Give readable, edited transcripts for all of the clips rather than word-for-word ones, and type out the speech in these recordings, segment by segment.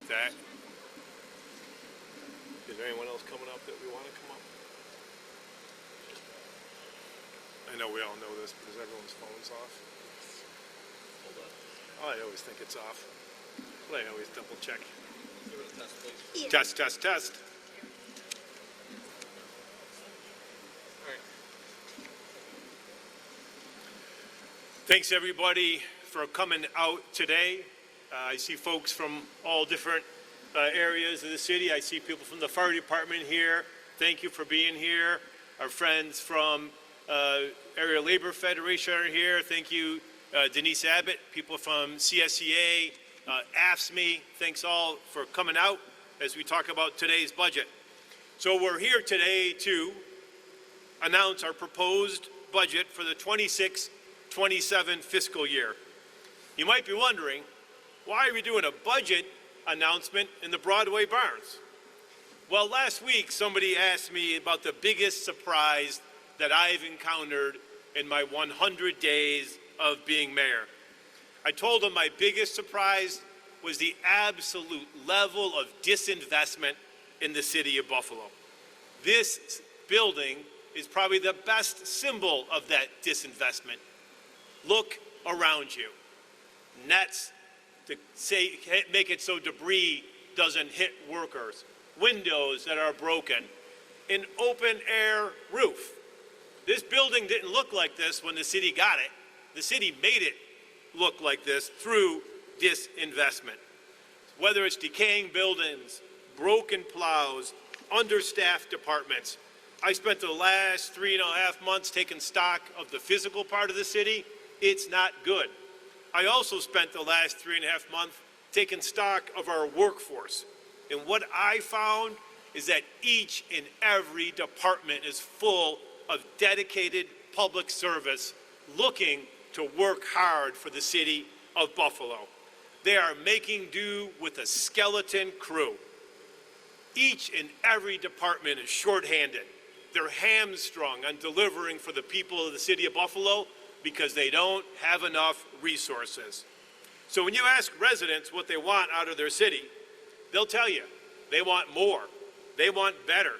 that. Is there anyone else coming up that we want to come up? I know we all know this because everyone's phone's off. Hold on. Oh, I always think it's off. But I always double check. Give it a test, please. Yeah. Test, test, test. All right. Thanks everybody for coming out today. I see folks from all different areas of the city. I see people from the fire department here. Thank you for being here. Our friends from Area Labor Federation are here. Thank you, Denise Abbott, people from CSEA, AFSCME. Thanks all for coming out as we talk about today's budget. So we're here today to announce our proposed budget for the 26-27 fiscal year. You might be wondering, why are we doing a budget announcement in the Broadway Barns? Well, last week somebody asked me about the biggest surprise that I've encountered in my 100 days of being mayor. I told them my biggest surprise was the absolute level of disinvestment in the city of Buffalo. This building is probably the best symbol of that disinvestment. Look around you. Nets to make it so debris doesn't hit workers. Windows that are broken. An open air roof. This building didn't look like this when the city got it. The city made it look like this through disinvestment. Whether it's decaying buildings, broken plows, understaffed departments. I spent the last 3.5 months taking stock of the physical part of the city. It's not good. I also spent the last 3.5 months taking stock of our workforce. And what I found is that each and every department is full of dedicated public service looking to work hard for the city of Buffalo. They are making do with a skeleton crew. Each and every department is shorthanded. They're hamstrung on delivering for the people of the city of Buffalo because they don't have enough resources. So when you ask residents what they want out of their city, they'll tell you they want more, they want better,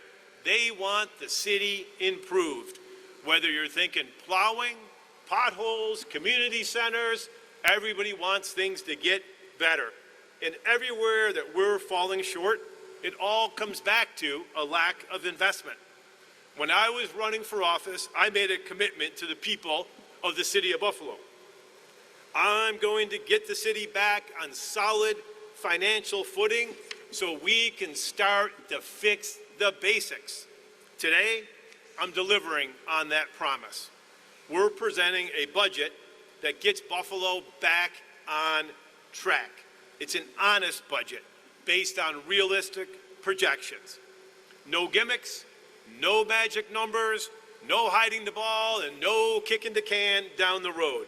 they want the city improved. Whether you're thinking plowing, potholes, community centers, everybody wants things to get better. And everywhere that we're falling short, it all comes back to a lack of investment. When I was running for office, I made a commitment to the people of the city of Buffalo. I'm going to get the city back on solid financial footing so we can start to fix the basics. Today, I'm delivering on that promise. We're presenting a budget that gets Buffalo back on track. It's an honest budget based on realistic projections. No gimmicks, no magic numbers, no hiding the ball, and no kicking the can down the road.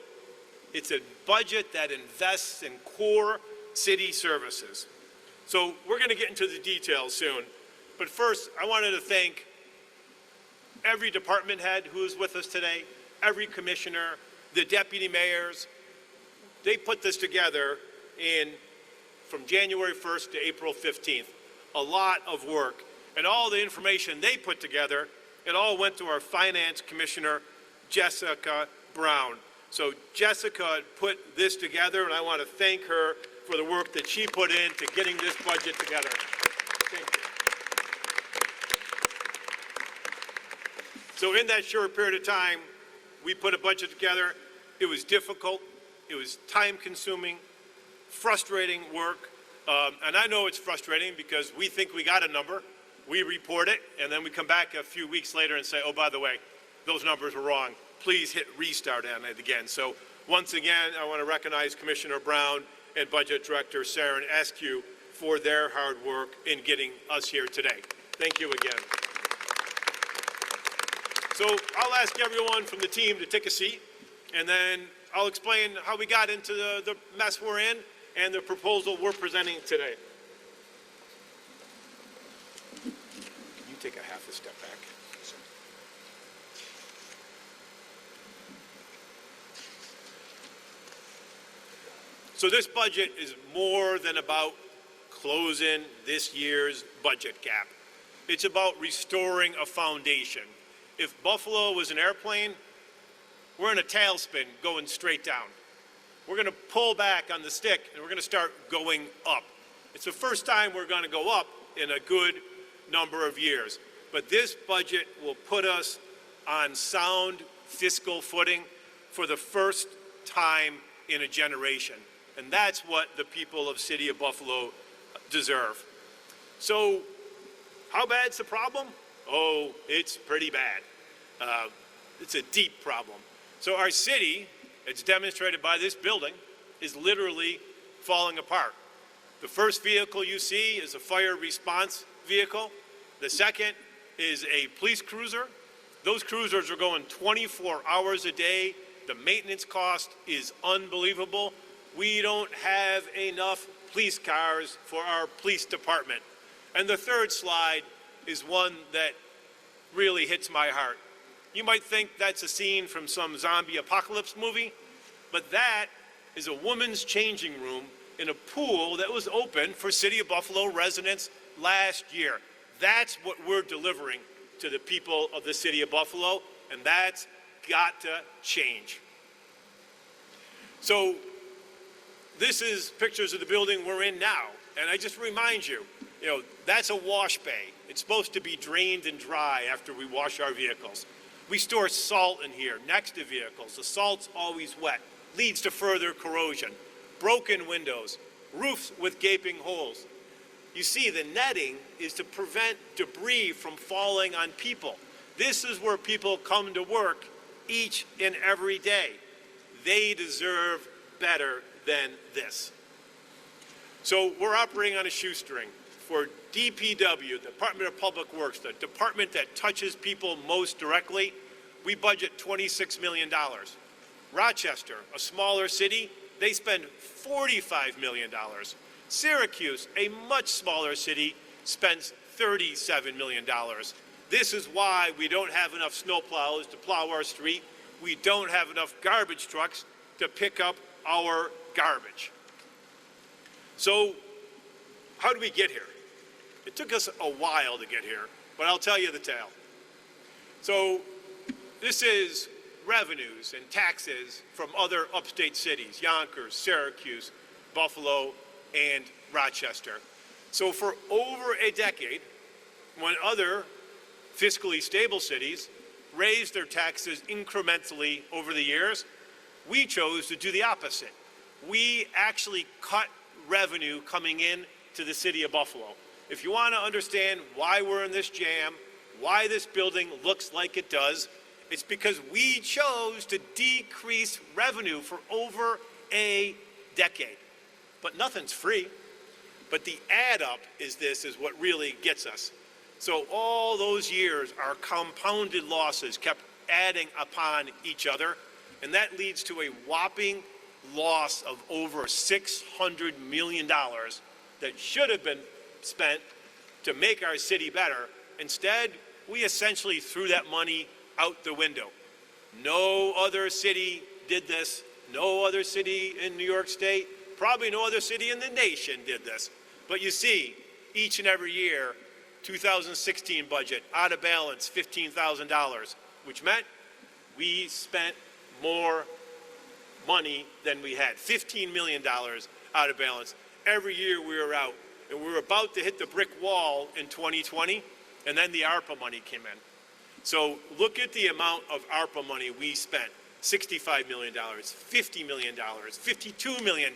It's a budget that invests in core city services. So we're going to get into the details soon. But first, I wanted to thank every department head who is with us today, every commissioner, the deputy mayors. They put this together from January 1st to April 15th. A lot of work. And all the information they put together, it all went to our finance commissioner, Jessica Brown. So Jessica put this together, and I want to thank her for the work that she put into getting this budget together. Thank you. So in that short period of time, we put a budget together. It was difficult. It was time-consuming, frustrating work. And I know it's frustrating because we think we got a number. We report it, and then we come back a few weeks later and say, oh, by the way, those numbers were wrong. Please hit restart on it again. So once again, I want to recognize Commissioner Brown and Budget Director Saren Askew for their hard work in getting us here today. Thank you again. So I'll ask everyone from the team to take a seat, and then I'll explain how we got into the mess we're in and the proposal we're presenting today. You take a half a step back. So this budget is more than about closing this year's budget gap. It's about restoring a foundation. If Buffalo was an airplane, we're in a tailspin going straight down. We're going to pull back on the stick and we're going to start going up. It's the first time we're going to go up in a good number of years. But this budget will put us on sound fiscal footing for the first time in a generation. And that's what the people of City of Buffalo deserve. So how bad's the problem? Oh, it's pretty bad. It's a deep problem. So our city, it's demonstrated by this building, is literally falling apart. The first vehicle you see is a fire response vehicle. The second is a police cruiser. Those cruisers are going 24 hours a day. The maintenance cost is unbelievable. We don't have enough police cars for our police department. And the third slide is one that really hits my heart. You might think that's a scene from some zombie apocalypse movie, but that is a woman's changing room in a pool that was open for City of Buffalo residents last year. That's what we're delivering to the people of the City of Buffalo, and that's got to change. So this is pictures of the building we're in now, and I just remind you, that's a wash bay. It's supposed to be drained and dry after we wash our vehicles. We store salt in here next to vehicles. The salt's always wet, leads to further corrosion. Broken windows, roofs with gaping holes. You see, the netting is to prevent debris from falling on people. This is where people come to work each and every day. They deserve better than this. So we're operating on a shoestring. For DPW, Department of Public Works, the department that touches people most directly, we budget $26 million. Rochester, a smaller city, they spend $45 million. Syracuse, a much smaller city, spends $37 million. This is why we don't have enough snowplows to plow our street. We don't have enough garbage trucks to pick up our garbage. So how did we get here? It took us a while to get here, but I'll tell you the tale. So this is revenues and taxes from other upstate cities, Yonkers, Syracuse, Buffalo, and Rochester. So for over a decade, when other fiscally stable cities raised their taxes incrementally over the years, we chose to do the opposite. We actually cut revenue coming in to the City of Buffalo. If you want to understand why we're in this jam, why this building looks like it does, it's because we chose to decrease revenue for over a decade. But nothing's free. But the add up is what really gets us. So all those years, our compounded losses kept adding upon each other, and that leads to a whopping loss of over $600 million that should have been spent to make our city better. Instead, we essentially threw that money out the window. No other city did this. No other city in New York State, probably no other city in the nation did this. But you see, each and every year, 2016 budget, out of balance, $15,000, which meant we spent more money than we had, $15 million out of balance. Every year we were out, and we were about to hit the brick wall in 2020, and then the ARPA money came in. So look at the amount of ARPA money we spent, $65 million, $50 million, $52 million.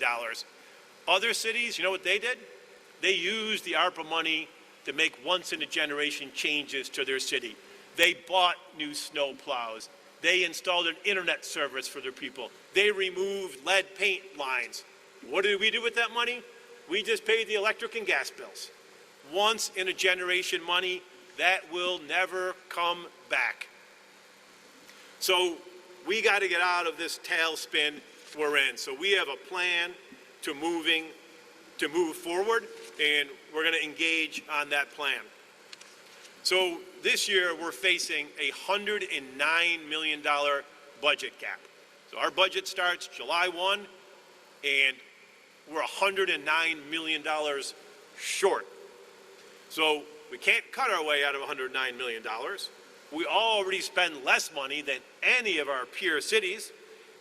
Other cities, you know what they did? They used the ARPA money to make once-in-a-generation changes to their city. They bought new snow plows. They installed an internet service for their people. They removed lead paint lines. What did we do with that money? We just paid the electric and gas bills. Once-in-a-generation money that will never come back. So we got to get out of this tailspin we're in. So we have a plan to move forward, and we're going to engage on that plan. So this year we're facing a $109 million budget gap. So our budget starts July 1, and we're $109 million short. So we can't cut our way out of $109 million. We already spend less money than any of our peer cities,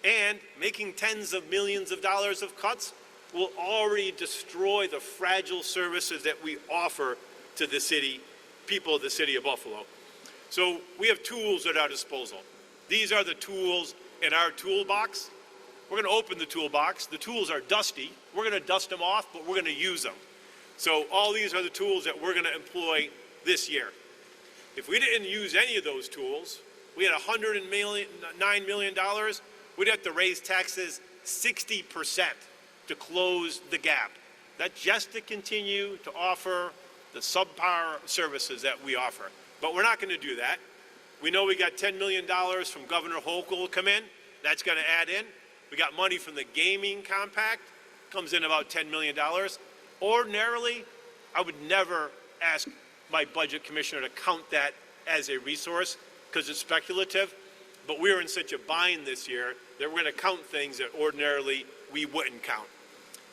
and making tens of millions of dollars of cuts will already destroy the fragile services that we offer to the city, people of the city of Buffalo. So we have tools at our disposal. These are the tools in our toolbox. We're going to open the toolbox. The tools are dusty. We're going to dust them off, but we're going to use them. So all these are the tools that we're going to employ this year. If we didn't use any of those tools, we had $109 million, we'd have to raise taxes 60% to close the gap. That's just to continue to offer the subpar services that we offer. But we're not going to do that. We know we got $10 million from Governor Hochul come in. That's going to add in. We got money from the gaming compact, comes in about $10 million. Ordinarily, I would never ask my budget commissioner to count that as a resource because it's speculative. But we're in such a bind this year that we're going to count things that ordinarily we wouldn't count.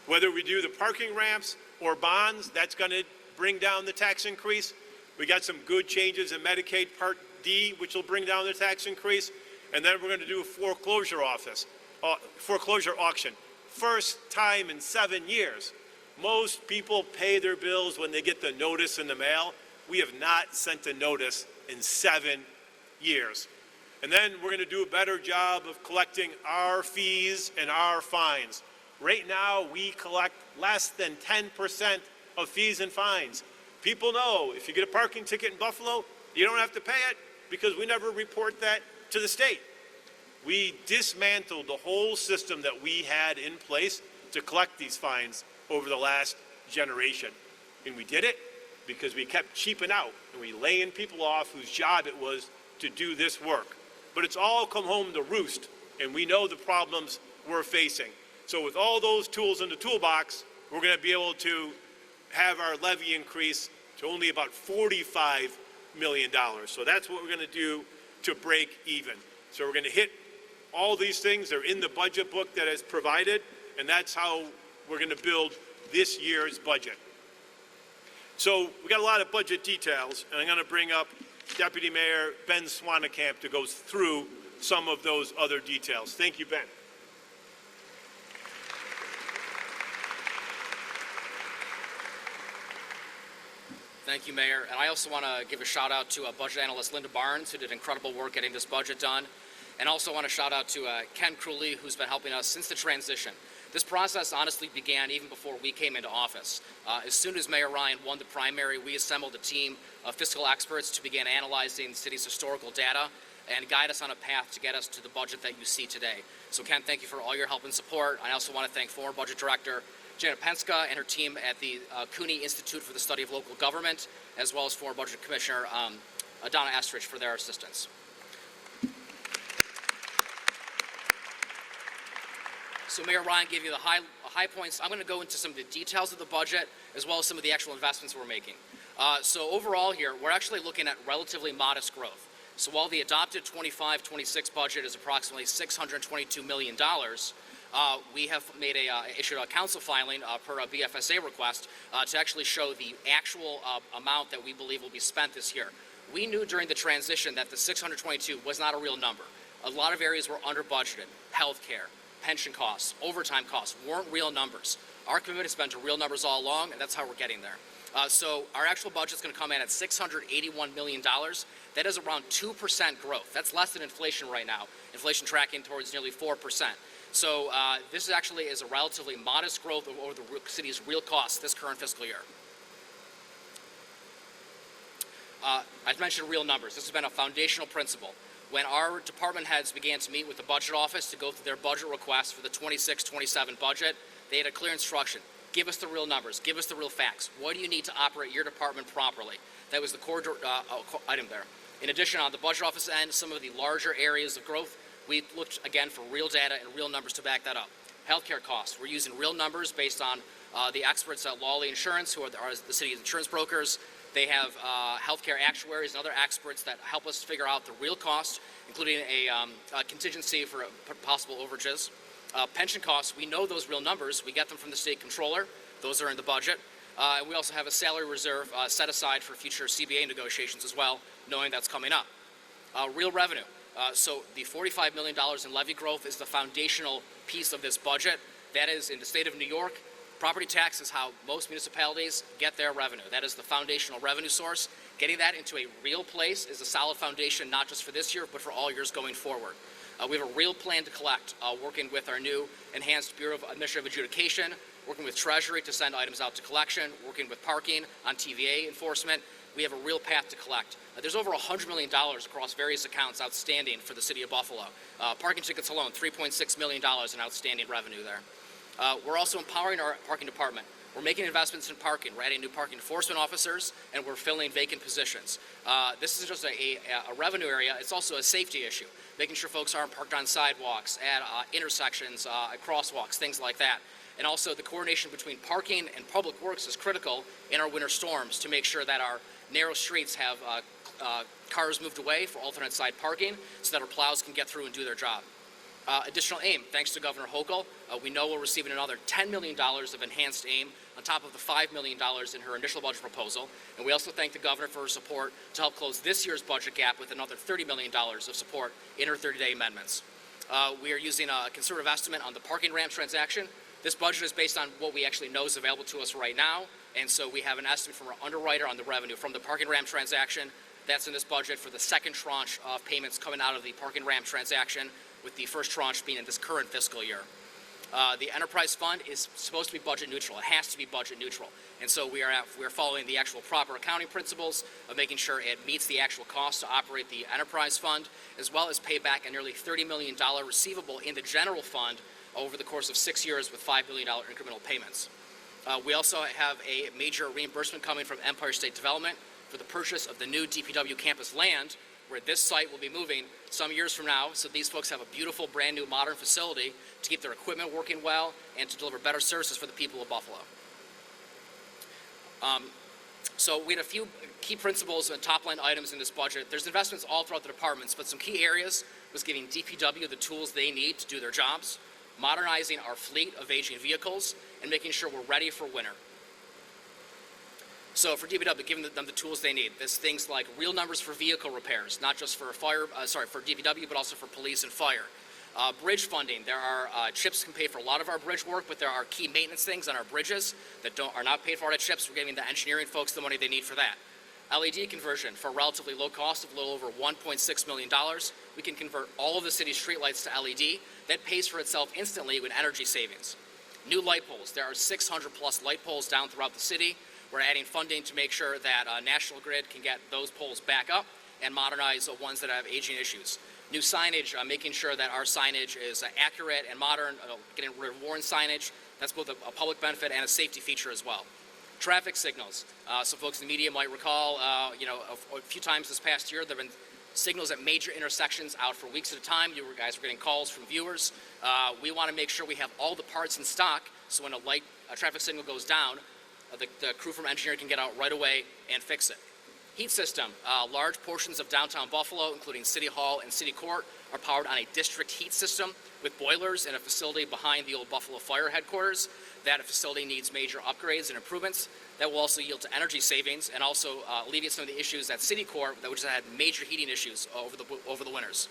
Whether we do the parking ramps or bonds, that's going to bring down the tax increase. We got some good changes in Medicaid Part D, which will bring down the tax increase. And then we're going to do a foreclosure auction. First time in 7 years. Most people pay their bills when they get the notice in the mail. We have not sent a notice in 7 years. And then we're going to do a better job of collecting our fees and our fines. Right now, we collect less than 10% of fees and fines. People know if you get a parking ticket in Buffalo, you don't have to pay it because we never report that to the state. We dismantled the whole system that we had in place to collect these fines over the last generation. And we did it because we kept cheaping out and we laying people off whose job it was to do this work. But it's all come home to roost, and we know the problems we're facing. So with all those tools in the toolbox, we're going to be able to have our levy increase to only about $45 million. So that's what we're going to do to break even. So we're going to hit all these things. They're in the budget book that is provided, and that's how we're going to build this year's budget. So we got a lot of budget details, and I'm going to bring up Deputy Mayor Ben Swanekamp to go through some of those other details. Thank you, Ben. Thank you, Mayor. And I also want to give a shout out to budget analyst Linda Barnes, who did incredible work getting this budget done. And also want to shout out to Ken Crewley, who's been helping us since the transition. This process honestly began even before we came into office. As soon as Mayor Ryan won the primary, we assembled a team of fiscal experts to begin analyzing the city's historical data and guide us on a path to get us to the budget that you see today. So Ken, thank you for all your help and support. I also want to thank former Budget Director Janet Penska and her team at the Cooney Institute for the Study of Local Government, as well as former Budget Commissioner Donna Estrich for their assistance. So Mayor Ryan gave you the high points. I'm going to go into some of the details of the budget, as well as some of the actual investments we're making. So overall here, we're actually looking at relatively modest growth. So while the adopted 25-26 budget is approximately $622 million, we have made issued a council filing per a BFSA request to actually show the actual amount that we believe will be spent this year. We knew during the transition that the 622 was not a real number. A lot of areas were under budgeted. Healthcare, pension costs, overtime costs weren't real numbers. Our commitment has been to real numbers all along, and that's how we're getting there. So our actual budget is going to come in at $681 million. That is around 2% growth. That's less than inflation right now. Inflation tracking towards nearly 4%. So this actually is a relatively modest growth over the city's real costs this current fiscal year. I've mentioned real numbers. This has been a foundational principle. When our department heads began to meet with the budget office to go through their budget requests for the 26-27 budget, they had a clear instruction. Give us the real numbers. Give us the real facts. What do you need to operate your department properly? That was the core item there. In addition, on the budget office end, some of the larger areas of growth, we looked again for real data and real numbers to back that up. Healthcare costs, we're using real numbers based on the experts at Lawley Insurance, who are the city's insurance brokers. They have healthcare actuaries and other experts that help us figure out the real cost, including a contingency for possible overages. Pension costs, we know those real numbers. We get them from the state controller. Those are in the budget. And we also have a salary reserve set aside for future CBA negotiations as well, knowing that's coming up. Real revenue. So the $45 million in levy growth is the foundational piece of this budget. That is, in the state of New York, property tax is how most municipalities get their revenue. That is the foundational revenue source. Getting that into a real place is a solid foundation, not just for this year, but for all years going forward. We have a real plan to collect, working with our new enhanced Bureau of Administrative Adjudication, working with Treasury to send items out to collection, working with parking on TVA enforcement. We have a real path to collect. There's over $100 million across various accounts outstanding for the city of Buffalo. Parking tickets alone, $3.6 million in outstanding revenue there. We're also empowering our parking department. We're making investments in parking. We're adding new parking enforcement officers, and we're filling vacant positions. This isn't just a revenue area, it's also a safety issue, making sure folks aren't parked on sidewalks, at intersections, at crosswalks, things like that. And also the coordination between parking and public works is critical in our winter storms to make sure that our narrow streets have cars moved away for alternate side parking so that our plows can get through and do their job. Additional AIM, thanks to Governor Hochul, we know we're receiving another $10 million of enhanced AIM on top of the $5 million in her initial budget proposal. And we also thank the Governor for her support to help close this year's budget gap with another $30 million of support in her 30-day amendments. We are using a conservative estimate on the parking ramp transaction. This budget is based on what we actually know is available to us right now, and so we have an estimate from our underwriter on the revenue from the parking ramp transaction. That's in this budget for the second tranche of payments coming out of the parking ramp transaction, with the first tranche being in this current fiscal year. The enterprise fund is supposed to be budget neutral. It has to be budget neutral. And so we are following the actual proper accounting principles of making sure it meets the actual cost to operate the enterprise fund, as well as pay back a nearly $30 million receivable in the general fund over the course of 6 years with $5 billion incremental payments. We also have a major reimbursement coming from Empire State Development for the purchase of the new DPW campus land, where this site will be moving some years from now, so these folks have a beautiful, brand new, modern facility to keep their equipment working well and to deliver better services for the people of Buffalo. So we had a few key principles and top-line items in this budget. There's investments all throughout the departments, but some key areas was giving DPW the tools they need to do their jobs, modernizing our fleet of aging vehicles, and making sure we're ready for winter. So for DPW, giving them the tools they need. There's things like real numbers for vehicle repairs, not just for for DPW, but also for police and fire. Bridge funding. There are CHIPS can pay for a lot of our bridge work, but there are key maintenance things on our bridges that are not paid for out of CHIPS. We're giving the engineering folks the money they need for that. LED conversion for a relatively low cost of a little over $1.6 million. We can convert all of the city's streetlights to LED. That pays for itself instantly with energy savings. New light poles. There are 600 plus light poles down throughout the city. We're adding funding to make sure that National Grid can get those poles back up and modernize the ones that have aging issues. New signage, making sure that our signage is accurate and modern, getting rid of worn signage. That's both a public benefit and a safety feature as well. Traffic signals. So folks in the media might recall, a few times this past year, there have been signals at major intersections out for weeks at a time. You guys were getting calls from viewers. We want to make sure we have all the parts in stock, so when a traffic signal goes down, the crew from engineering can get out right away and fix it. Heat system. Large portions of downtown Buffalo, including City Hall and City Court, are powered on a district heat system with boilers in a facility behind the old Buffalo Fire headquarters. That facility needs major upgrades and improvements. That will also yield to energy savings and also alleviate some of the issues at City Court, which has had major heating issues over the winters.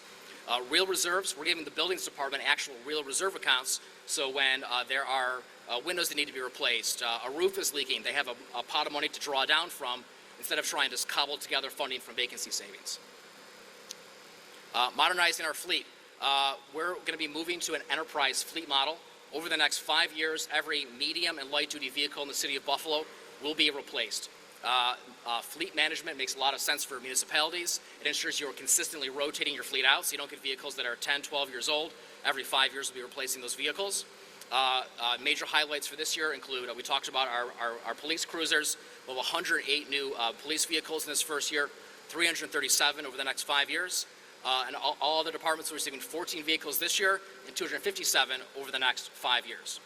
Real reserves. We're giving the buildings department actual real reserve accounts, so when there are windows that need to be replaced, a roof is leaking, they have a pot of money to draw down from instead of trying to cobble together funding from vacancy savings. Modernizing our fleet. We're going to be moving to an enterprise fleet model. Over the next 5 years, every medium and light-duty vehicle in the city of Buffalo will be replaced. Fleet management makes a lot of sense for municipalities. It ensures you're consistently rotating your fleet out, so you don't get vehicles that are 10, 12 years old. Every 5 years, we'll be replacing those vehicles. Major highlights for this year include, we talked about our police cruisers. We'll have 108 new police vehicles in this first year, 337 over the next 5 years. And all other departments are receiving 14 vehicles this year and 257 over the next 5 years.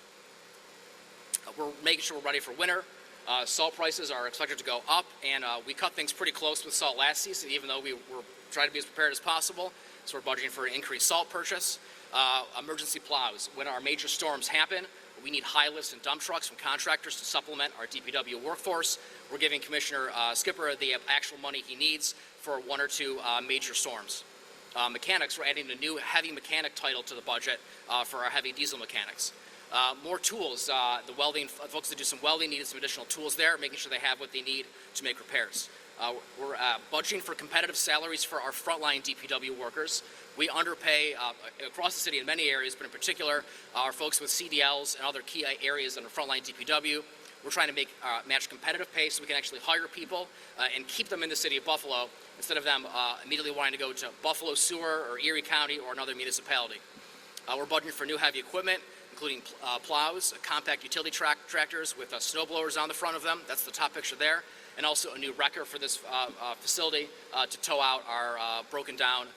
We're making sure we're ready for winter. Salt prices are expected to go up, and we cut things pretty close with salt last season, even though we were trying to be as prepared as possible. So we're budgeting for an increased salt purchase. Emergency plows. When our major storms happen, We need high lifts and dump trucks from contractors to supplement our DPW workforce. We're giving Commissioner Skipper the actual money he needs for one or two major storms. Mechanics, we're adding a new heavy mechanic title to the budget for our heavy diesel mechanics. More tools, the welding, folks that do some welding needed some additional tools there, making sure they have what they need to make repairs. We're budgeting for competitive salaries for our frontline DPW workers. We underpay across the city in many areas, but in particular, our folks with CDLs and other key areas in the frontline DPW. We're trying to match competitive pay so we can actually hire people and keep them in the city of Buffalo instead of them immediately wanting to go to Buffalo Sewer or Erie County or another municipality. We're budgeting for new heavy equipment, including plows, compact utility tractors with snow blowers on the front of them. That's the top picture there. And also a new wrecker for this facility to tow out our broken down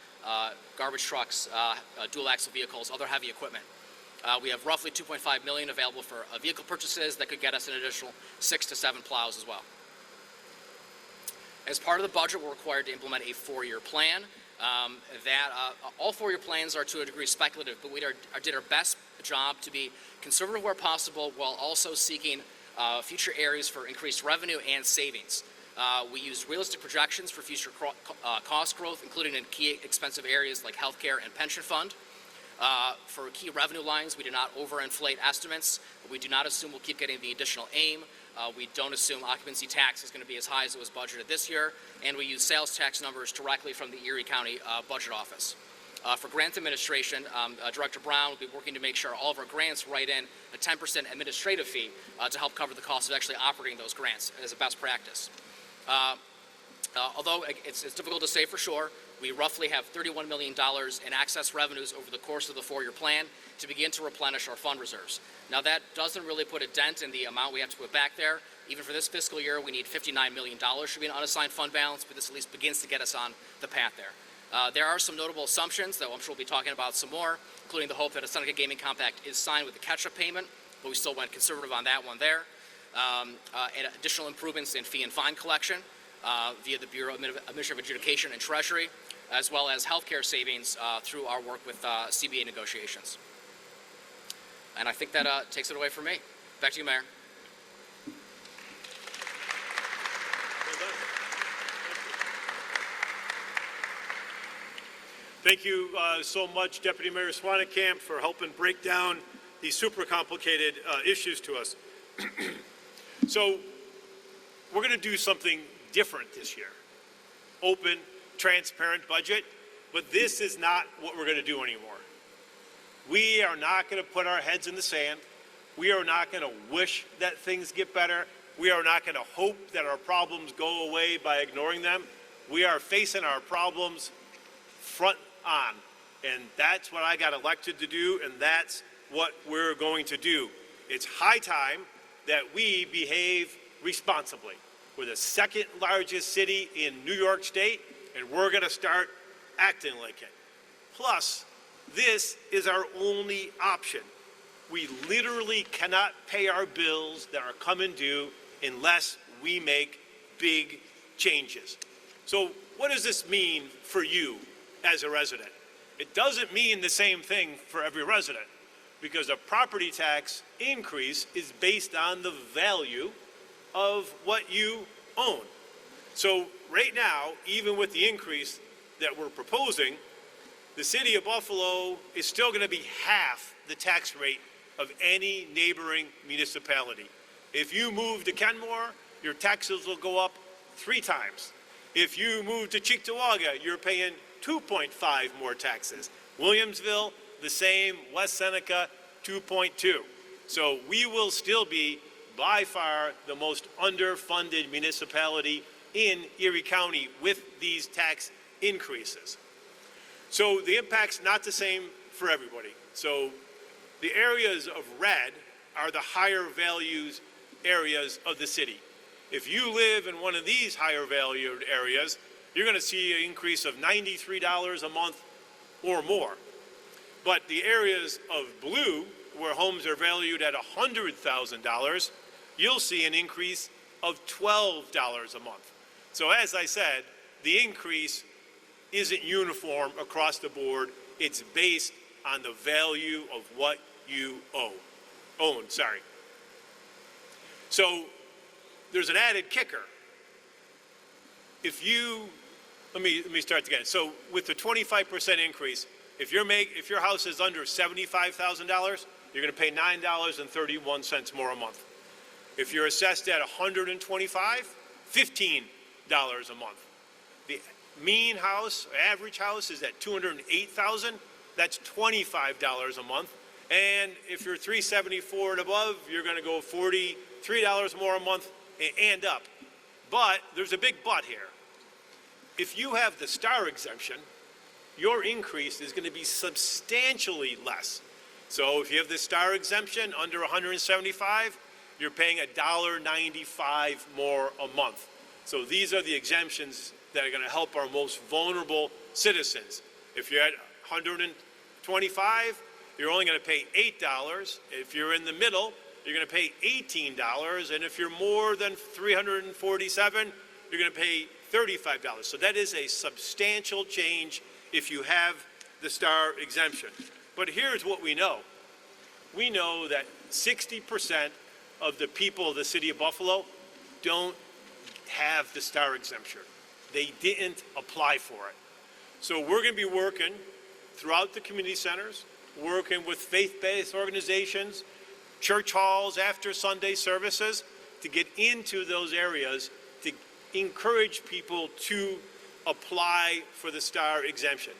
garbage trucks, dual axle vehicles, other heavy equipment. We have roughly $2.5 million available for vehicle purchases that could get us an additional 6 to 7 plows as well. As part of the budget, we're required to implement a 4-year plan. All 4-year plans are to a degree speculative, but we did our best job to be conservative where possible while also seeking future areas for increased revenue and savings. We used realistic projections for future cost growth, including in key expensive areas like healthcare and pension fund. For key revenue lines, we did not overinflate estimates, but we do not assume we'll keep getting the additional AIM. We don't assume occupancy tax is going to be as high as it was budgeted this year, and we use sales tax numbers directly from the Erie County Budget Office. For grant administration, Director Brown will be working to make sure all of our grants write in a 10% administrative fee to help cover the cost of actually operating those grants as a best practice. Although it's difficult to say for sure, we roughly have $31 million in excess revenues over the course of the 4-year plan to begin to replenish our fund reserves. Now that doesn't really put a dent in the amount we have to put back there. Even for this fiscal year, we need $59 million should be an unassigned fund balance, but this at least begins to get us on the path there. There are some notable assumptions that I'm sure we'll be talking about some more, including the hope that a Seneca Gaming Compact is signed with a catch-up payment, but we still went conservative on that one there. And additional improvements in fee and fine collection via the Bureau of Administrative Adjudication and Treasury, as well as healthcare savings through our work with CBA negotiations. And I think that takes it away from me. Back to you, Mayor. Thank you so much, Deputy Mayor Swanekamp, for helping break down these super complicated issues to us. So we're going to do something different this year. Open, transparent budget, but this is not what we're going to do anymore. We are not going to put our heads in the sand. We are not going to wish that things get better. We are not going to hope that our problems go away by ignoring them. We are facing our problems front on, and that's what I got elected to do, and that's what we're going to do. It's high time that we behave responsibly. We're the second largest city in New York State, and we're going to start acting like it. Plus, this is our only option. We literally cannot pay our bills that are coming due unless we make big changes. So what does this mean for you as a resident? It doesn't mean the same thing for every resident, because a property tax increase is based on the value of what you own. So right now, even with the increase that we're proposing, the city of Buffalo is still going to be half the tax rate of any neighboring municipality. If you move to Kenmore, your taxes will go up 3 times. If you move to Cheektowaga, you're paying 2.5 more taxes. Williamsville, the same. West Seneca, 2.2. So we will still be by far the most underfunded municipality in Erie County with these tax increases. So the impact's not the same for everybody. So the areas of red are the higher values areas of the city. If you live in one of these higher valued areas, you're going to see an increase of $93 a month or more. But the areas of blue, where homes are valued at $100,000, you'll see an increase of $12 a month. So as I said, the increase isn't uniform across the board. It's based on the value of what you own. owned, sorry. So there's an added kicker. If you, let me start again. So with the 25% increase, if your house is under $75,000, you're going to pay $9.31 more a month. If you're assessed at 125, $15 a month. The mean house, average house is at 208,000. That's $25 a month. And if you're 374 and above, you're going to go $43 more a month and up. But there's a big but here. If you have the STAR exemption, your increase is going to be substantially less. So if you have the STAR exemption under 175, you're paying $1.95 more a month. So these are the exemptions that are going to help our most vulnerable citizens. If you're at 125, you're only going to pay $8. If you're in the middle, you're going to pay $18. And if you're more than 347, you're going to pay $35. So that is a substantial change if you have the STAR exemption. But here's what we know. We know that 60% of the people of the city of Buffalo don't have the STAR exemption. They didn't apply for it. So we're going to be working throughout the community centers, working with faith-based organizations, church halls after Sunday services to get into those areas to encourage people to apply for the STAR exemption.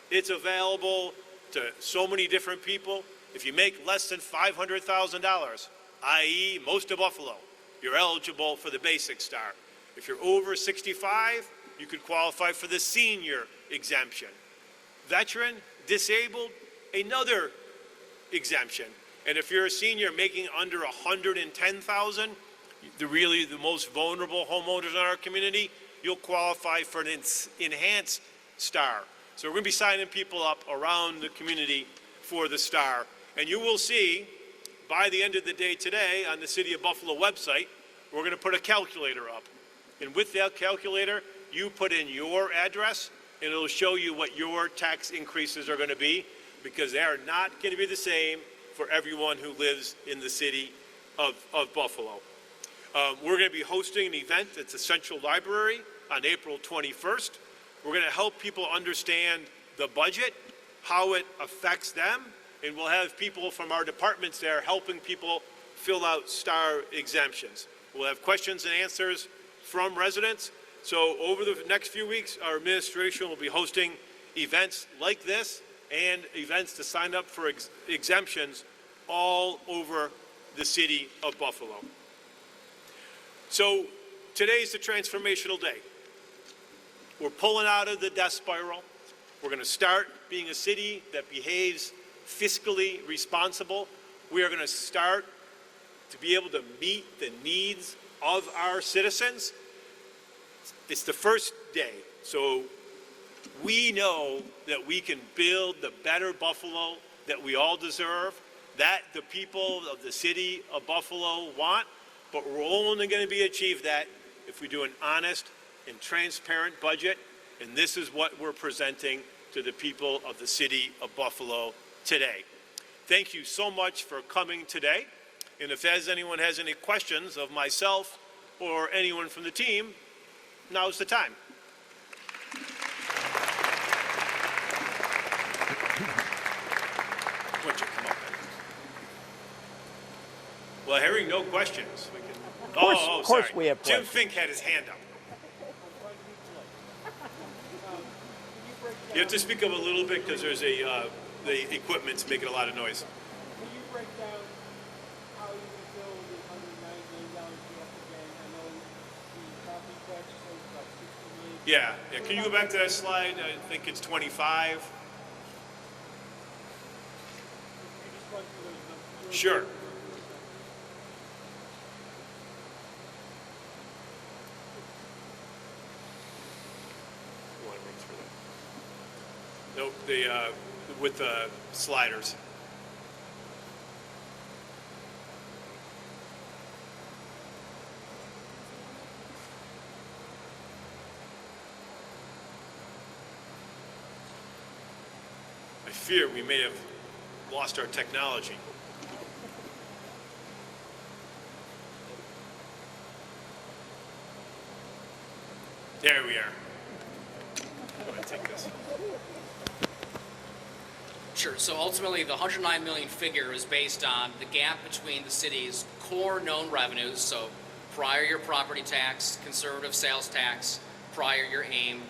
It's available to so many different people. If you make less than $500,000, i.e. most of Buffalo, you're eligible for the basic STAR. If you're over 65, you could qualify for the senior exemption. Veteran, disabled, another exemption. And if you're a senior making under $110,000, the most vulnerable homeowners in our community, you'll qualify for an enhanced STAR. So we're going to be signing people up around the community for the STAR. And you will see by the end of the day today on the City of Buffalo website, we're going to put a calculator up. And with that calculator, you put in your address and it'll show you what your tax increases are going to be, because they are not going to be the same for everyone who lives in the city of Buffalo. We're going to be hosting an event at the Central Library on April 21st. We're going to help people understand the budget, how it affects them, and we'll have people from our departments there helping people fill out STAR exemptions. We'll have questions and answers from residents. So over the next few weeks, our administration will be hosting events like this and events to sign up for exemptions all over the city of Buffalo. So today's the transformational day. We're pulling out of the death spiral. We're going to start being a city that behaves fiscally responsible. We are going to start to be able to meet the needs of our citizens. It's the first day, so we know that we can build the better Buffalo that we all deserve, that the people of the city of Buffalo want, but we're only going to be achieve that if we do an honest and transparent budget, and this is what we're presenting to the people of the city of Buffalo today. Thank you so much for coming today, and if anyone has any questions of myself or anyone from the team, now's the time. Why don't you come up? Well, hearing no questions, we can. Of course sorry. we have Jim questions. Fink had his hand up. You have to speak up a little bit because there's the equipment's making a lot of noise. Can you break down how you can fill the $109 million gap again? I know the property tax is about $60 million. Yeah. Can you go back to that slide? I think it's 25. You just run through those numbers. Sure. You want to run through that? Nope, with the sliders. I fear we may have lost our technology. There we are. Go ahead, take this. Sure. So ultimately, the 109 million figure is based on the gap between the city's core known revenues, so prior year property tax, conservative sales tax, prior year AIM,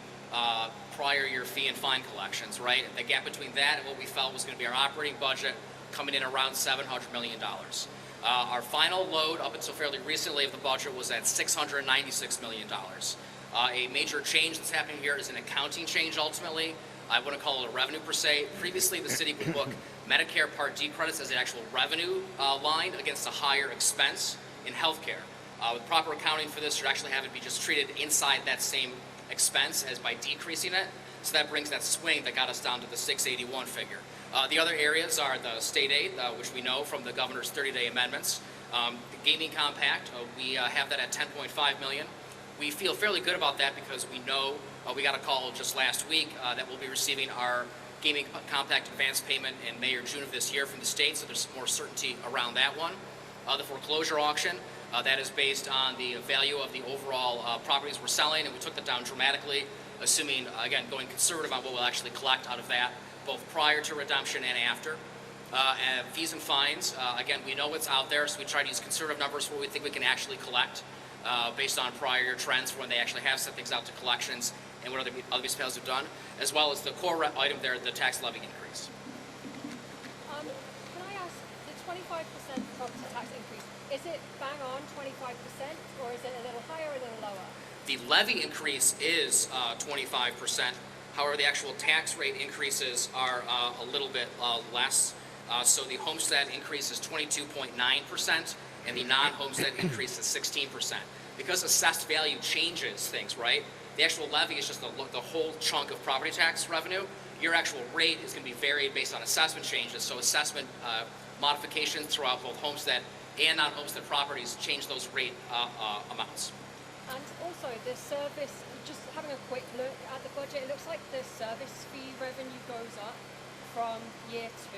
prior year fee and fine collections, right? The gap between that and what we felt was going to be our operating budget coming in around $700 million. Our final load up until fairly recently of the budget was at $696 million. A major change that's happening here is an accounting change ultimately. I wouldn't call it a revenue per se. Previously, the city would book Medicare Part D credits as an actual revenue line against a higher expense in healthcare. With proper accounting for this, should actually have it be just treated inside that same expense as by decreasing it. So that brings that swing that got us down to the 681 figure. The other areas are the state aid, which we know from the governor's 30-day amendments. The gaming compact, we have that at 10.5 million. We feel fairly good about that because we know we got a call just last week that we'll be receiving our gaming compact advance payment in May or June of this year from the state, so there's some more certainty around that one. The foreclosure auction, that is based on the value of the overall properties we're selling, and we took that down dramatically, assuming, again, going conservative on what we'll actually collect out of that, both prior to redemption and after. And fees and fines, again, we know what's out there, so we try to use conservative numbers for what we think we can actually collect based on prior year trends for when they actually have sent things out to collections and what other municipalities have done, as well as the core item there, the tax levy increase. Can I ask, the 25% property tax increase, is it bang on 25% or is it a little higher or a little lower? The levy increase is 25%. However, the actual tax rate increases are a little bit less. So the homestead increase is 22.9%, and the non-homestead increase is 16%. Because assessed value changes things, right? The actual levy is just the whole chunk of property tax revenue. Your actual rate is going to be varied based on assessment changes. So assessment modifications throughout both homestead and non-homestead properties change those rate amounts. And also the service, just having a quick look at the budget, it looks like the service fee revenue goes up from year 2.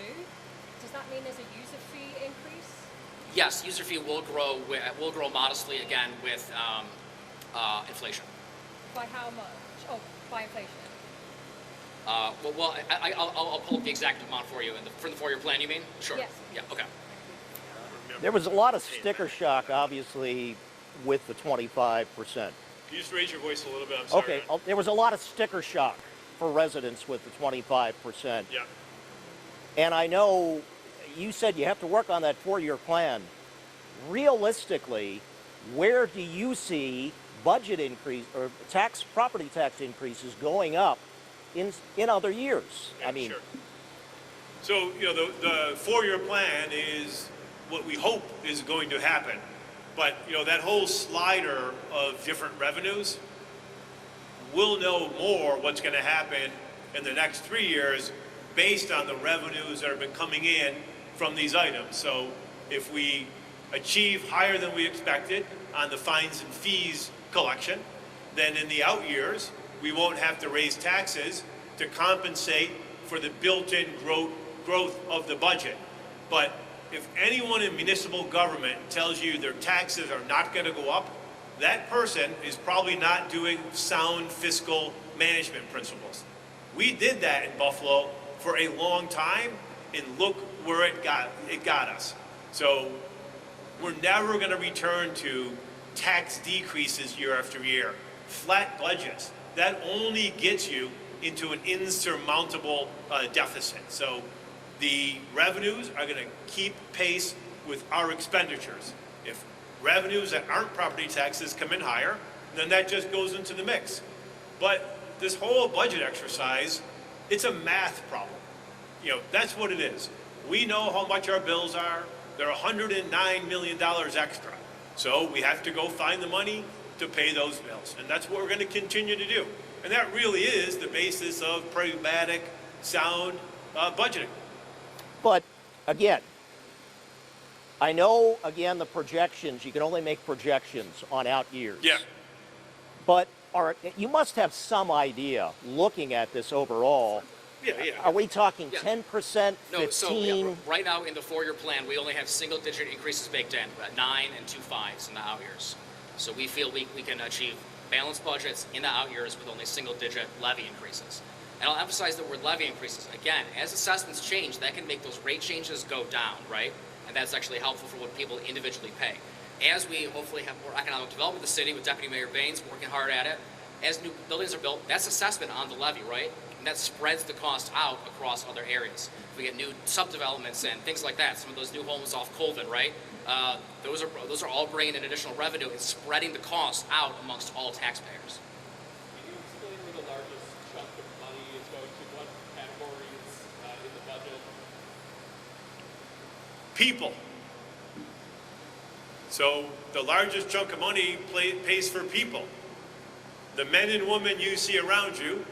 Does that mean there's a user fee increase? Yes, user fee will grow modestly again with inflation. By how much? Oh, by inflation. I'll pull up the exact amount for you for the 4-year plan. You mean? Sure. Yes. Yeah. Okay. There was a lot of sticker shock, obviously, with the 25%. Can you just raise your voice a little bit? I'm sorry. Okay, there was a lot of sticker shock for residents with the 25%. Yeah. And I know you said you have to work on that 4-year plan. Realistically, where do you see budget increase or property tax increases going up in other years? Yeah, I mean, sure. So, the 4-year plan is what we hope is going to happen. But, that whole slider of different revenues, we'll know more what's going to happen in the next 3 years based on the revenues that have been coming in from these items. So if we achieve higher than we expected on the fines and fees collection, then in the out years, we won't have to raise taxes to compensate for the built-in growth of the budget. But if anyone in municipal government tells you their taxes are not going to go up, that person is probably not doing sound fiscal management principles. We did that in Buffalo for a long time, and look where it got us. So we're never going to return to tax decreases year after year. Flat budgets, that only gets you into an insurmountable deficit. So the revenues are going to keep pace with our expenditures. If revenues that aren't property taxes come in higher, then that just goes into the mix. But this whole budget exercise, it's a math problem. That's what it is. We know how much our bills are. They're $109 million extra. So we have to go find the money to pay those bills. And that's what we're going to continue to do. And that really is the basis of pragmatic, sound budgeting. but again, I know, again, the projections, you can only make projections on out years. Yeah. But you must have some idea, looking at this overall. Yeah. Are we talking Yeah. 10%, 15%? No, so right now in the 4-year plan, we only have single-digit increases baked in, 9 and 2 5s in the out years. So we feel we can achieve balanced budgets in the out years with only single-digit levy increases. And I'll emphasize the word levy increases. Again, as assessments change, that can make those rate changes go down, right? And that's actually helpful for what people individually pay. As we hopefully have more economic development in the city with Deputy Mayor Baines working hard at it, as new buildings are built, that's assessment on the levy, right? And that spreads the cost out across other areas. If we get new subdevelopments and things like that, some of those new homes off Colvin, right? Those are all bringing in additional revenue and spreading the cost out amongst all taxpayers. Can you explain where the largest chunk of money is going to, what categories in the budget? People. So the largest chunk of money pays for people. The men and women you see around you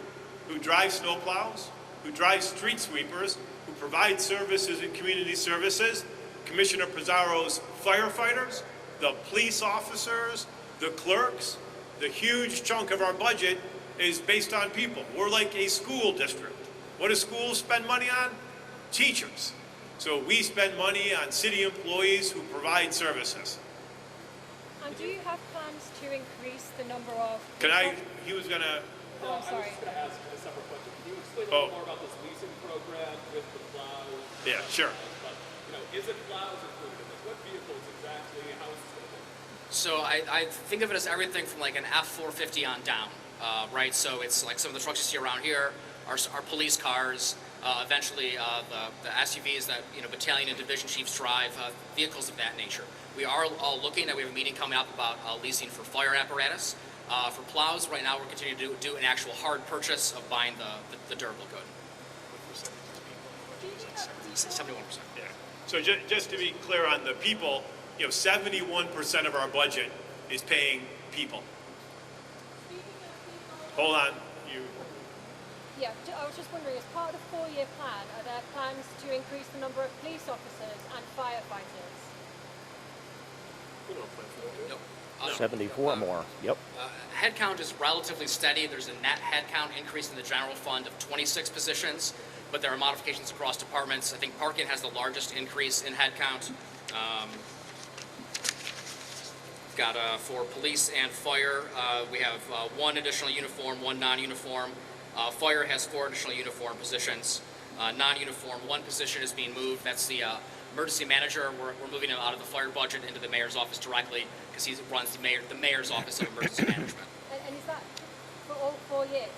who drive snowplows, who drive street sweepers, who provide services and community services, Commissioner Pizarro's firefighters, the police officers, the clerks. The huge chunk of our budget is based on people. We're like a school district. What do schools spend money on? Teachers. So we spend money on city employees who provide services. And do you have plans to increase the number of... He was gonna, Oh, I'm I sorry. was just going to ask a separate question. Can you explain a Oh. little more about this leasing program with the plows? Yeah, sure. But, is it plows included in this? What vehicles exactly? How is this going to work? So I think of it as everything from like an F-450 on down, right? So it's like some of the trucks you see around here are police cars. Eventually, the SUVs that battalion and division chiefs drive, vehicles of that nature. We are all looking at. We have a meeting coming up about leasing for fire apparatus. For plows, right now we're continuing to do an actual hard purchase of buying the durable good. 71%. yeah. So just to be clear on the people, 71% of our budget is paying people. Hold on, Yeah, I was just wondering, as part of the 4-year plan, are there plans to increase the number of police officers and firefighters? Nope. 74 more. Yep. Headcount is relatively steady. There's a net headcount increase in the general fund of 26 positions, but there are modifications across departments. I think parking has the largest increase in headcount. Got for police and fire, we have one additional uniform, one non-uniform. Fire has 4 additional uniform positions. Non-uniform, 1 position is being moved. That's the emergency manager. We're moving him out of the fire budget into the mayor's office directly because he runs the mayor's office of emergency management. And is that for all 4 years?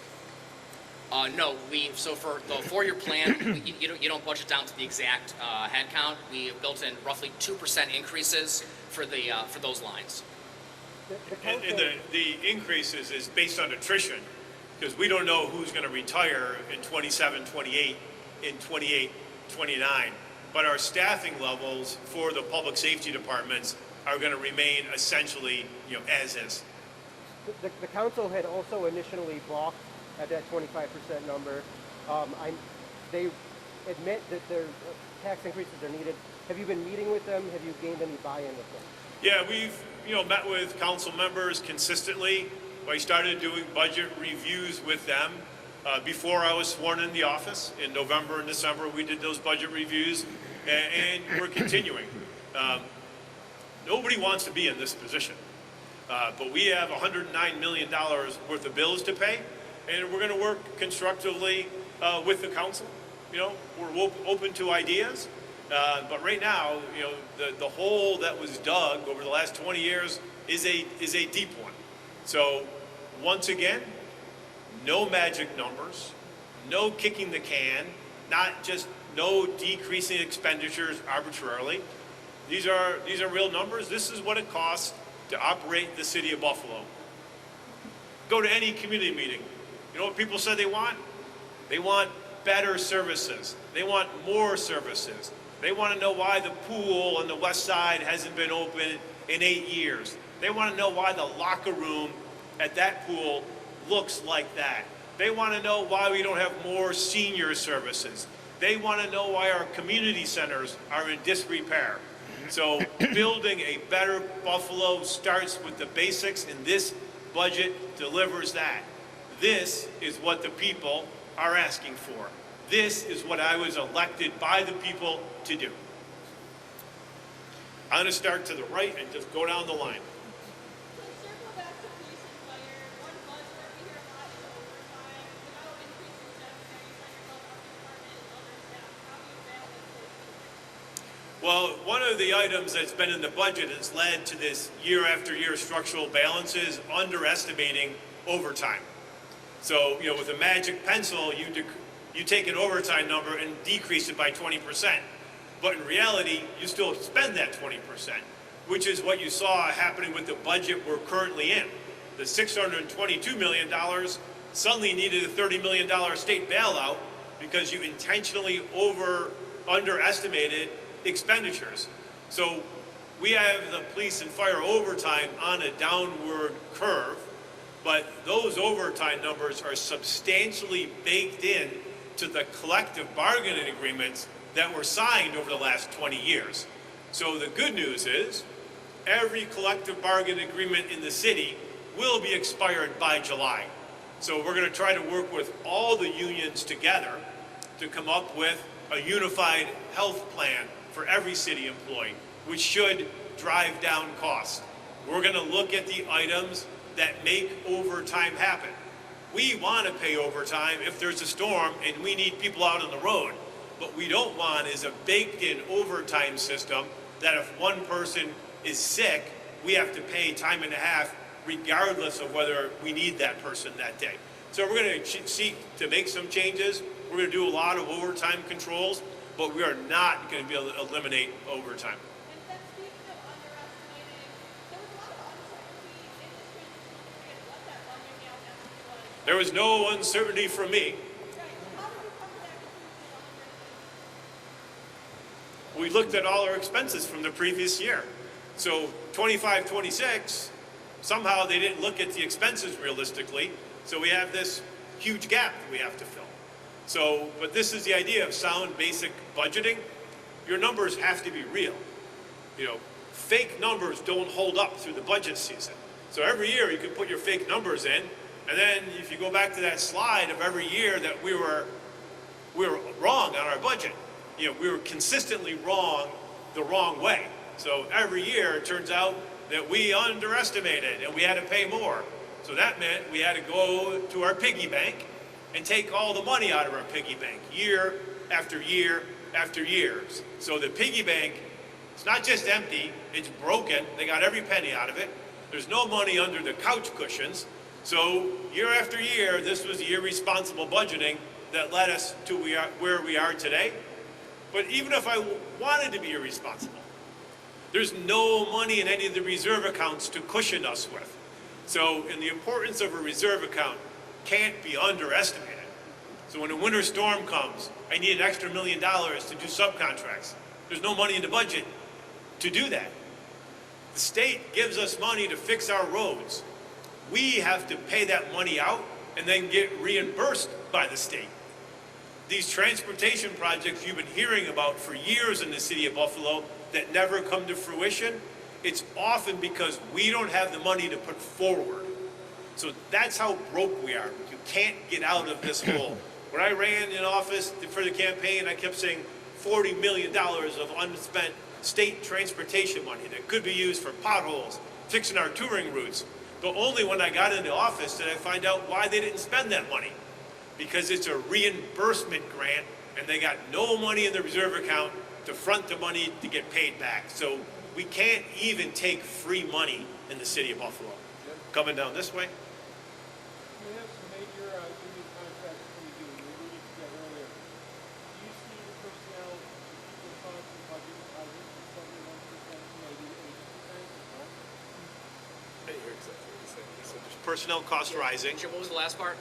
No, so for the 4-year plan, you don't budget down to the exact head count. We have built in roughly 2% increases for those lines. and the increases is based on attrition, because we don't know who's going to retire in 27, 28, in 28, 29. But our staffing levels for the public safety departments are going to remain essentially, as is. The council had also initially balked at that 25% number. They admit that their tax increases are needed. Have you been meeting with them? Have you gained any buy-in with them? Yeah, we've met with council members consistently. I started doing budget reviews with them before I was sworn in the office. In November and December, we did those budget reviews, and we're continuing. Nobody wants to be in this position, but we have $109 million worth of bills to pay, and we're going to work constructively with the council. We're open to ideas. But right now, the hole that was dug over the last 20 years is a deep one. So once again, no magic numbers, no kicking the can, no decreasing expenditures arbitrarily. These are real numbers. This is what it costs to operate the city of Buffalo. Go to any community meeting. You know what people say they want? They want better services. They want more services. They want to know why the pool on the west side hasn't been open in 8 years. They want to know why the locker room at that pool looks like that. They want to know why we don't have more senior services. They want to know why our community centers are in disrepair. So building a better Buffalo starts with the basics, and this budget delivers that. This is what the people are asking for. This is what I was elected by the people to do. I'm going to start to the right and just go down the line. So circle back to police and fire. Well, one of the items that's been in the budget has led to this year after year structural balances underestimating overtime. So, with a magic pencil, you take an overtime number and decrease it by 20%. But in reality, you still spend that 20%, which is what you saw happening with the budget we're currently in. The $622 million suddenly needed a $30 million state bailout because you intentionally underestimated expenditures. So we have the police and fire overtime on a downward curve, but those overtime numbers are substantially baked in to the collective bargaining agreements that were signed over the last 20 years. So the good news is every collective bargaining agreement in the city will be expired by July. So we're going to try to work with all the unions together to come up with a unified health plan for every city employee, which should drive down costs. We're going to look at the items that make overtime happen. We want to pay overtime if there's a storm and we need people out on the road. What we don't want is a baked-in overtime system that if one person is sick, we have to pay time and a half regardless of whether we need that person that day. So we're going to seek to make some changes. We're going to do a lot of overtime controls, but we are not going to be able to eliminate overtime. And then speaking of underestimating, there was a lot of uncertainty in this transition period. What that funding now actually was. There was no uncertainty from me. Right. How did you come to that conclusion? We looked at all our expenses from the previous year. So 25, 26, somehow they didn't look at the expenses realistically. So we have this huge gap that we have to fill. So, but this is the idea of sound basic budgeting. Your numbers have to be real. Fake numbers don't hold up through the budget season. So every year you can put your fake numbers in, and then if you go back to that slide of every year that we were wrong on our budget, we were consistently wrong the wrong way. So every year it turns out that we underestimated and we had to pay more. So that meant we had to go to our piggy bank and take all the money out of our piggy bank year after year after year. So the piggy bank, it's not just empty, it's broken. They got every penny out of it. There's no money under the couch cushions. So year after year, this was the irresponsible budgeting that led us to where we are today. But even if I wanted to be irresponsible, there's no money in any of the reserve accounts to cushion us with. So, and the importance of a reserve account can't be underestimated. So when a winter storm comes, I need an extra $1 million to do subcontracts. There's no money in the budget to do that. The state gives us money to fix our roads. We have to pay that money out and then get reimbursed by the state. These transportation projects you've been hearing about for years in the city of Buffalo that never come to fruition, it's often because we don't have the money to put forward. So that's how broke we are. You can't get out of this hole. When I ran in office for the campaign, I kept saying $40 million of unspent state transportation money that could be used for potholes, fixing our touring routes. But only when I got into office did I find out why they didn't spend that money. Because it's a reimbursement grant and they got no money in the reserve account to front the money to get paid back. So we can't even take free money in the city of Buffalo. Coming down this way. We have some major union contracts coming due. We alluded to that earlier. Do you see the personnel equal cost of budget rising from 71% to maybe 80%? I didn't hear exactly what he said. He said there's personnel cost rising. Jim, what was the last part?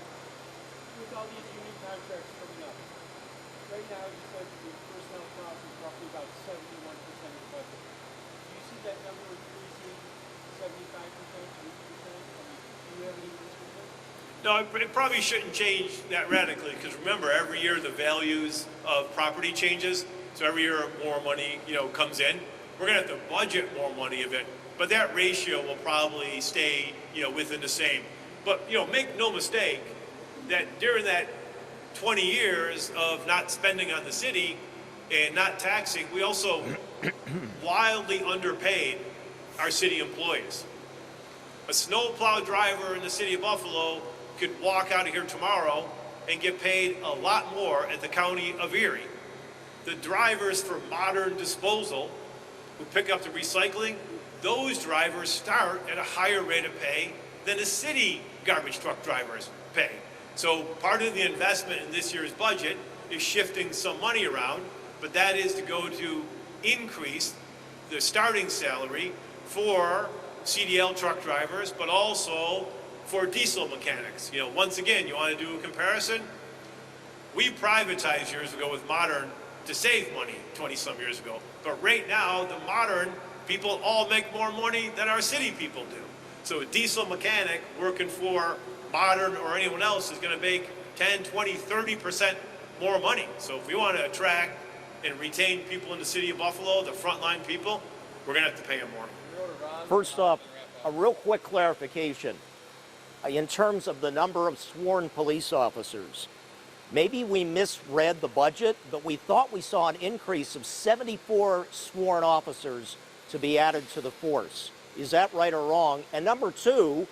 With all these union contracts coming up, right now you said the personnel cost is roughly about 71% of the budget. Do you see that number increasing 75%, 80%? Do you have any reason for that? No, it probably shouldn't change that radically because remember, every year the values of property changes. So every year more money, comes in. We're gonna have to budget more money of it, but that ratio will probably stay, within the same. But make no mistake that during that 20 years of not spending on the city and not taxing, we also wildly underpaid our city employees. A snowplow driver in the city of Buffalo could walk out of here tomorrow and get paid a lot more at the county of Erie the drivers for modern disposal who pick up the recycling, those drivers start at a higher rate of pay than the city garbage truck drivers pay. So part of the investment in this year's budget is shifting some money around, but that is to go to increase the starting salary for CDL truck drivers, but also for diesel mechanics. You know, once again, you want to do a comparison? We privatized years ago with modern to save money 20-some years ago. But right now, the modern people all make more money than our city people do. So a diesel mechanic working for modern or anyone else is going to make 10, 20, 30% more money. So if we want to attract and retain people in the city of Buffalo, the frontline people, we're going to have to pay them more. First off, a real quick clarification. In terms of the number of sworn police officers, maybe we misread the budget, but we thought we saw an increase of 74 sworn officers to be added to the force. Is that right or wrong? And number two,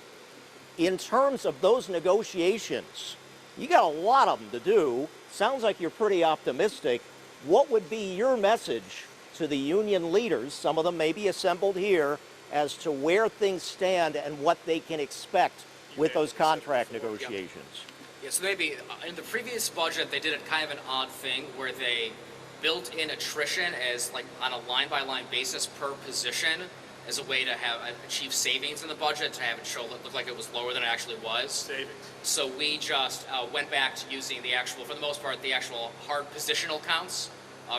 in terms of those negotiations, you got a lot of them to do. Sounds like you're pretty optimistic. What would be your message to the union leaders, some of them may be assembled here, as to where things stand and what they can expect with those contract negotiations? Yeah, so maybe in the previous budget, they did a kind of an odd thing where they built in attrition as like on a line-by-line basis per position as a way to have achieve savings in the budget, to have it look like it was lower than it actually was. Savings. So we just went back to using the actual, for the most part, the actual hard positional counts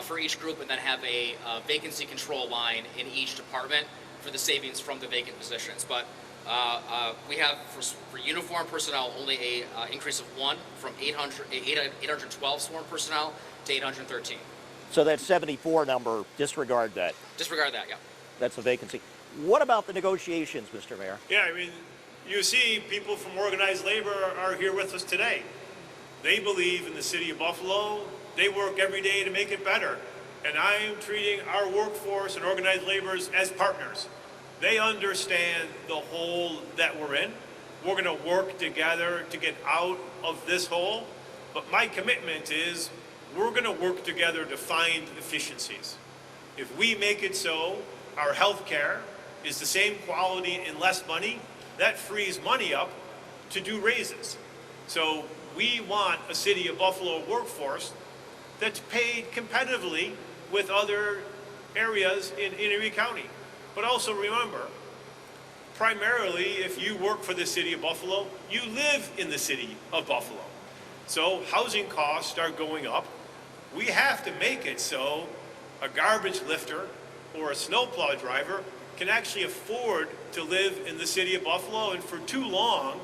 for each group, and then have a vacancy control line in each department for the savings from the vacant positions. But we have, for uniform personnel, only a increase of 1 from 812 sworn personnel to 813. So that 74 number, disregard that. Disregard that, yeah. That's a vacancy. What about the negotiations, Mr. Mayor? Yeah, I mean, you see people from organized labor are here with us today. They believe in the city of Buffalo. They work every day to make it better. And I am treating our workforce and organized laborers as partners. They understand the hole that we're in. We're going to work together to get out of this hole. But my commitment is we're going to work together to find efficiencies. If we make it so our health care is the same quality and less money, that frees money up to do raises. So we want a city of Buffalo workforce that's paid competitively with other areas in Erie County. But also remember, primarily if you work for the city of Buffalo, you live in the city of Buffalo. So housing costs are going up. We have to make it so a garbage lifter or a snowplow driver can actually afford to live in the city of Buffalo. And for too long,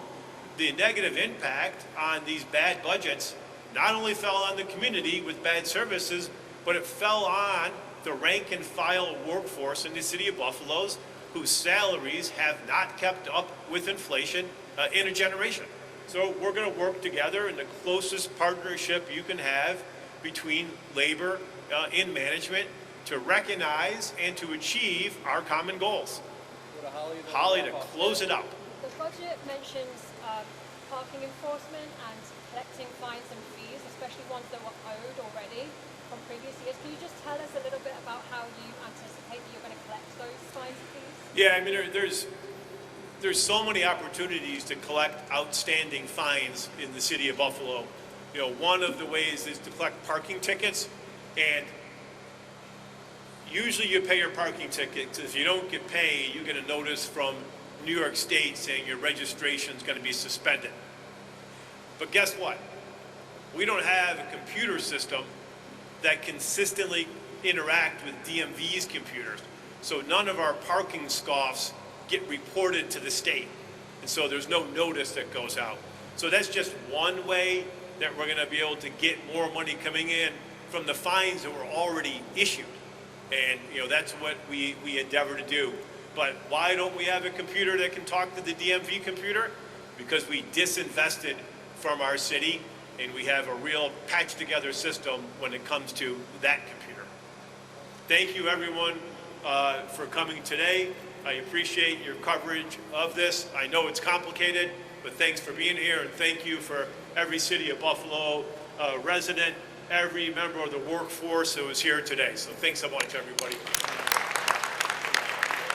the negative impact on these bad budgets not only fell on the community with bad services, but it fell on the rank and file workforce in the city of Buffalo's whose salaries have not kept up with inflation in a generation. So we're going to work together in the closest partnership you can have between labor and management to recognize and to achieve our common goals. Holly, to close it up. The budget mentions parking enforcement and collecting fines and fees, especially ones that were owed already from previous years. Can you just tell us a little bit about how you anticipate that you're going to collect those fines and fees? Yeah, I mean, there's so many opportunities to collect outstanding fines in the city of Buffalo. You know, one of the ways is to collect parking tickets, and usually you pay your parking tickets. If you don't get paid, you get a notice from New York State saying your registration is going to be suspended. But guess what? We don't have a computer system that consistently interact with DMV's computers. So none of our parking scoffs get reported to the state. And so there's no notice that goes out. So that's just one way that we're going to be able to get more money coming in from the fines that were already issued. And you know, that's what we endeavor to do. But why don't we have a computer that can talk to the DMV computer? Because we disinvested from our city, and we have a real patched together system when it comes to that computer. Thank you everyone for coming today. I appreciate your coverage of this. I know it's complicated, but thanks for being here, and thank you for every City of Buffalo resident every member of the workforce that was here today. So thanks a bunch, everybody.